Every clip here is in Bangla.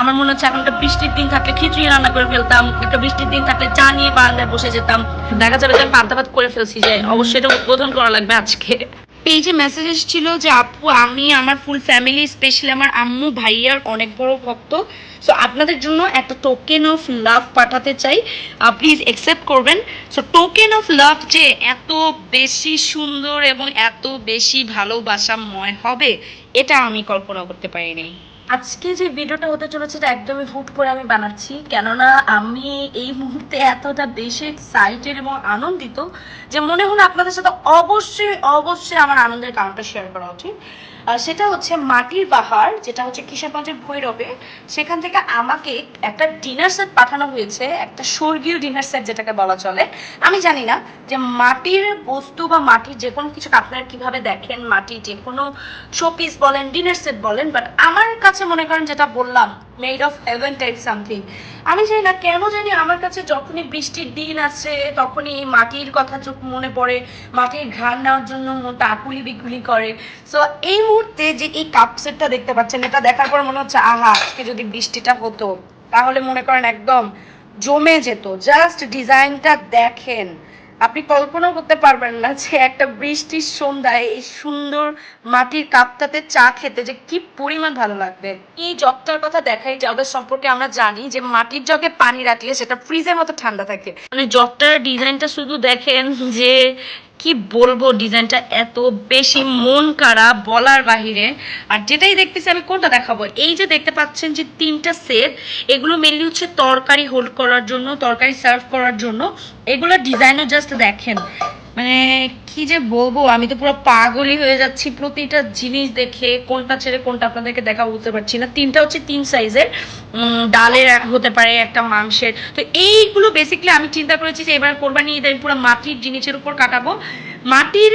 আমার মনে হচ্ছে এখন একটা বৃষ্টির দিন থাকলে খিচুড়ি রান্না করে ফেলতাম, একটা বৃষ্টির দিন থাকলে চা নিয়ে বারান্দায় বসে যেতাম। দেখা যাবে যে আমি পান্তা ভাত করে ফেলছি, যে অবশ্যই এটা উদ্বোধন করা লাগবে আজকে। পেজে মেসেজ এসেছিল যে আপু আমি আমার ফুল ফ্যামিলি স্পেশালি আমার আম্মু ভাইয়ার অনেক বড় ভক্ত, সো আপনাদের জন্য একটা টোকেন অফ লাভ পাঠাতে চাই, প্লিজ অ্যাকসেপ্ট করবেন। সো টোকেন অফ লাভ যে এত বেশি সুন্দর এবং এত বেশি ভালোবাসাময় হবে এটা আমি কল্পনা করতে পারিনি। আজকে যে ভিডিওটা হতে চলেছে এটা একদমই হুট করে আমি বানাচ্ছি, কেননা আমি এই মুহূর্তে এতটা বেশি এক্সাইটেড এবং আনন্দিত যে মনে হলো আপনাদের সাথে অবশ্যই অবশ্যই আমার আনন্দের কারণটা শেয়ার করা উচিত। সেটা হচ্ছে মাটির বাহার, যেটা হচ্ছে কিশোরগঞ্জের ভৈরবে, সেখান থেকে আমাকে একটা ডিনার সেট পাঠানো হয়েছে, একটা স্বর্গীয় ডিনার সেট যেটাকে বলা চলে। আমি জানি না যে মাটির বস্তু বা মাটির যে কোনো কিছু আপনারা কিভাবে দেখেন, মাটির যে কোনো শোপিস বলেন ডিনার সেট বলেন, বাট আমার কাছে মনে করেন যেটা বললাম made of haven type something. আমি জানি না কেন জানি আমার কাছে যখনই বৃষ্টির দিন আসে তখনই মাটির কথা চোখ মনে পড়ে, মাটির ঘ্রাণ নেওয়ার জন্য মনটা আকুলি বিকুলি করে। সো এই মুহূর্তে যে এই কাপ সেটটা দেখতে পাচ্ছেন, এটা দেখার পর মনে হচ্ছে আহা আজকে যদি বৃষ্টিটা হতো তাহলে মনে করেন একদম জমে যেত। জাস্ট ডিজাইনটা দেখেন, আপনি কল্পনাও করতে পারবেন না যে একটা বৃষ্টির সন্ধ্যায় এই সুন্দর মাটির কাপটাতে চা খেতে যে কি পরিমাণ ভালো লাগবে। এই জগটার কথা দেখাই, জগের সম্পর্কে আমরা জানি যে মাটির জগে পানি রাখলে সেটা ফ্রিজের মতো ঠান্ডা থাকে, মানে জগটার ডিজাইনটা শুধু দেখেন যে কি বলবো, ডিজাইনটা এত বেশি মন কাড়া বলার বাহিরে। আর যেটাই দেখতেছি আমি কোনটা দেখাবো, এই যে দেখতে পাচ্ছেন যে তিনটা সেট, এগুলো মেনলি হচ্ছে তরকারি হোল্ড করার জন্য, তরকারি সার্ভ করার জন্য। এগুলো ডিজাইনও জাস্ট দেখেন, মানে কি যে বলবো, আমি তো পুরো পাগলই হয়ে যাচ্ছি প্রতিটা জিনিস দেখে। কোনটা ছেড়ে কোনটা আপনাদেরকে দেখা বুঝতে পারছি না। তিনটা হচ্ছে তিন সাইজের, ডালের হতে পারে, একটা মাংসের। তো এইগুলো বেসিক্যালি আমি চিন্তা করেছি যে এবার কোরবানি ঈদে আমি পুরো মাটির জিনিসের উপর কাটাবো। মাটির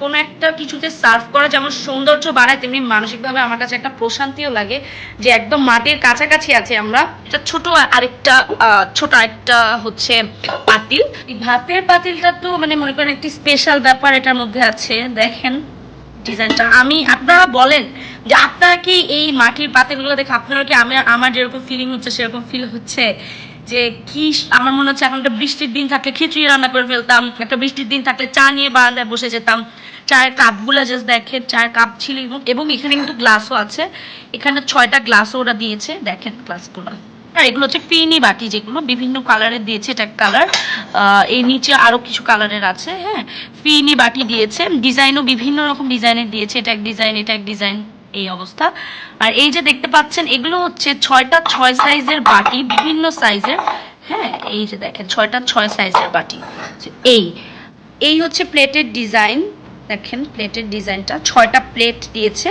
কোনো একটা কিছুতে সার্ভ করা যেমন সৌন্দর্য বাড়ায়, তেমনি মানসিকভাবে আমার কাছে একটা প্রশান্তিও লাগে যে একদম মাটির কাছাকাছি আছে আমরা। এটা ছোট আরেকটা হচ্ছে পাতিল। এই ভাতের পাতিলটা তো মানে মনে করেন একটি স্পেশাল ব্যাপার এটার মধ্যে আছে। দেখেন ডিজাইনটা, আপনারা বলেন যে আপনারা কি এই মাটির পাতিলগুলো দেখে আপনারা কি আমার যেরকম ফিলিং হচ্ছে সেরকম ফিল হচ্ছে যে কি? আমার মনে হচ্ছে এখন একটা বৃষ্টির দিন থাকলে খিচুড়ি রান্না করে ফেলতাম, একটা বৃষ্টির দিন থাকলে চা নিয়ে বারান্দায় বসে যেতাম। চায়ের কাপগুলো জাস্ট দেখেন, চায়ের কাপ ছিল এবং এখানে কিন্তু গ্লাসও আছে। এখানে 6টা গ্লাসও ওরা দিয়েছে, দেখেন গ্লাসগুলো। আর এগুলো হচ্ছে ফিনি বাটি, যেগুলো বিভিন্ন কালারের দিয়েছে। এটা কালার, এই নিচে আরো কিছু কালারের আছে। হ্যাঁ, ফিনি বাটি দিয়েছে, ডিজাইনও বিভিন্ন রকম ডিজাইনের দিয়েছে। এটা এক ডিজাইন, এটা এক ডিজাইন, এই অবস্থা। আর এই যে দেখতে পাচ্ছেন এগুলো হচ্ছে 6টা 6 সাইজের বাটি, বিভিন্ন সাইজের। হ্যাঁ, এই যে দেখেন 6টা 6 সাইজের বাটি। এই এই হচ্ছে প্লেটের ডিজাইন, দেখেন প্লেটের ডিজাইনটা 6টা প্লেট দিয়েছে।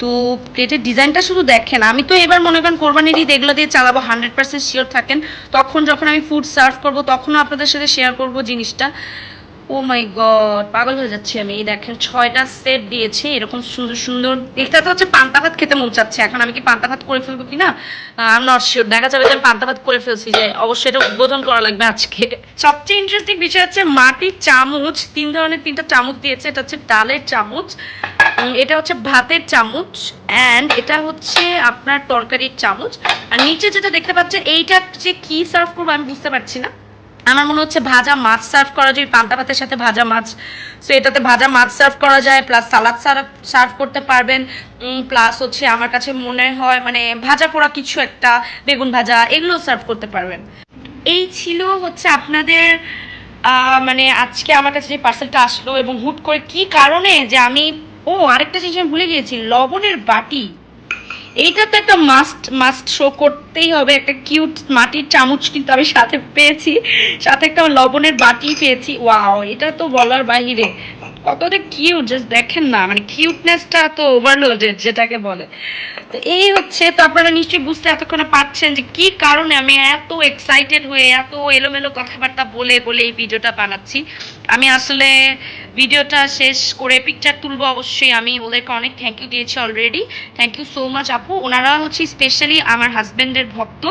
তো প্লেটের ডিজাইনটা শুধু দেখেন, আমি তো এবার মনে করেন কোরবানির ঈদ এগুলো দিয়ে চালাবো 100% শিওর থাকেন। তখন যখন আমি ফুড সার্ভ করবো তখনও আপনাদের সাথে শেয়ার করবো জিনিসটা। ও মাই গড, পাগল হয়ে যাচ্ছি আমি। এই দেখেন 6টা সেট দিয়েছে এরকম সুন্দর সুন্দর। এটা তো হচ্ছে পান্তা ভাত খেতে মন চাচ্ছে, এখন আমি কি পান্তা ভাত করে ফেলবো কিনা আমি নট শিওর। দেখা যাবে যে আমি পান্তা ভাত করে ফেলছি, যে অবশ্যই এটা উদ্বোধন করা লাগবে আজকে। সবচেয়ে ইন্টারেস্টিং বিষয় হচ্ছে মাটির চামচ, 3 ধরনের 3টা চামচ দিয়েছে। এটা হচ্ছে ডালের চামচ, এটা হচ্ছে ভাতের চামচ, অ্যান্ড এটা হচ্ছে আপনার তরকারির চামচ। আর নিচে যেটা দেখতে পাচ্ছেন এইটা যে কি সার্ভ করবো আমি বুঝতে পারছি না। আমার মনে হচ্ছে ভাজা মাছ সার্ভ করা যায়, পান্তা ভাতের সাথে ভাজা মাছ। সো এটাতে ভাজা মাছ সার্ভ করা যায়, প্লাস সালাদ সার্ভ করতে পারবেন, প্লাস হচ্ছে আমার কাছে মনে হয় মানে ভাজা পোড়া কিছু একটা, বেগুন ভাজা, এগুলো সার্ভ করতে পারবেন। এই ছিল হচ্ছে আপনাদের মানে আজকে আমার কাছে যে পার্সেলটা আসলো, এবং হুট করে কি কারণে যে আমি আরেকটা জিনিস আমি ভুলে গিয়েছি, লবণের বাটি। এইটা তো একটা মাস্ট শো করতেই হবে। একটা কিউট মাটির চামচ কিন্তু আমি সাথে পেয়েছি, সাথে একটা লবণের বাটি পেয়েছি। ওয়াও, এটা তো বলার বাহিরে কতটা কিউট, জাস্ট দেখেন না, মানে কিউটনেসটা তো ওভারলোডেড যেটাকে বলে। তো এই হচ্ছে, তো আপনারা নিশ্চয়ই বুঝতে এতক্ষণে পারছেন যে কি কারণে আমি এত এক্সাইটেড হয়ে এত এলোমেলো কথাবার্তা বলে বলে এই ভিডিওটা বানাচ্ছি। আমি আসলে ভিডিওটা শেষ করে পিকচার তুলবো অবশ্যই। আমি ওদেরকে অনেক থ্যাংক ইউ দিয়েছি already. Thank you so much আপু। ওনারা হচ্ছে স্পেশালি আমার হাজব্যান্ডের ভক্ত।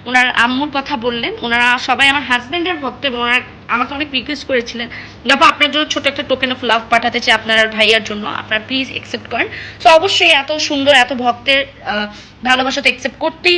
ওনার আম্মুর কথা বললেন, ওনারা সবাই আমার হাজব্যান্ডের ভক্ত, এবং ওনার আমাকে অনেক রিকোয়েস্ট করেছিলেন আপু আপনার জন্য ছোট একটা টোকেন অফ লাভ পাঠাতে চাই আপনার আর ভাইয়ার জন্য, আপনারা প্লিজ অ্যাকসেপ্ট করেন। সো অবশ্যই এত সুন্দর এত ভক্তের ভালোবাসা তো অ্যাকসেপ্ট করতেই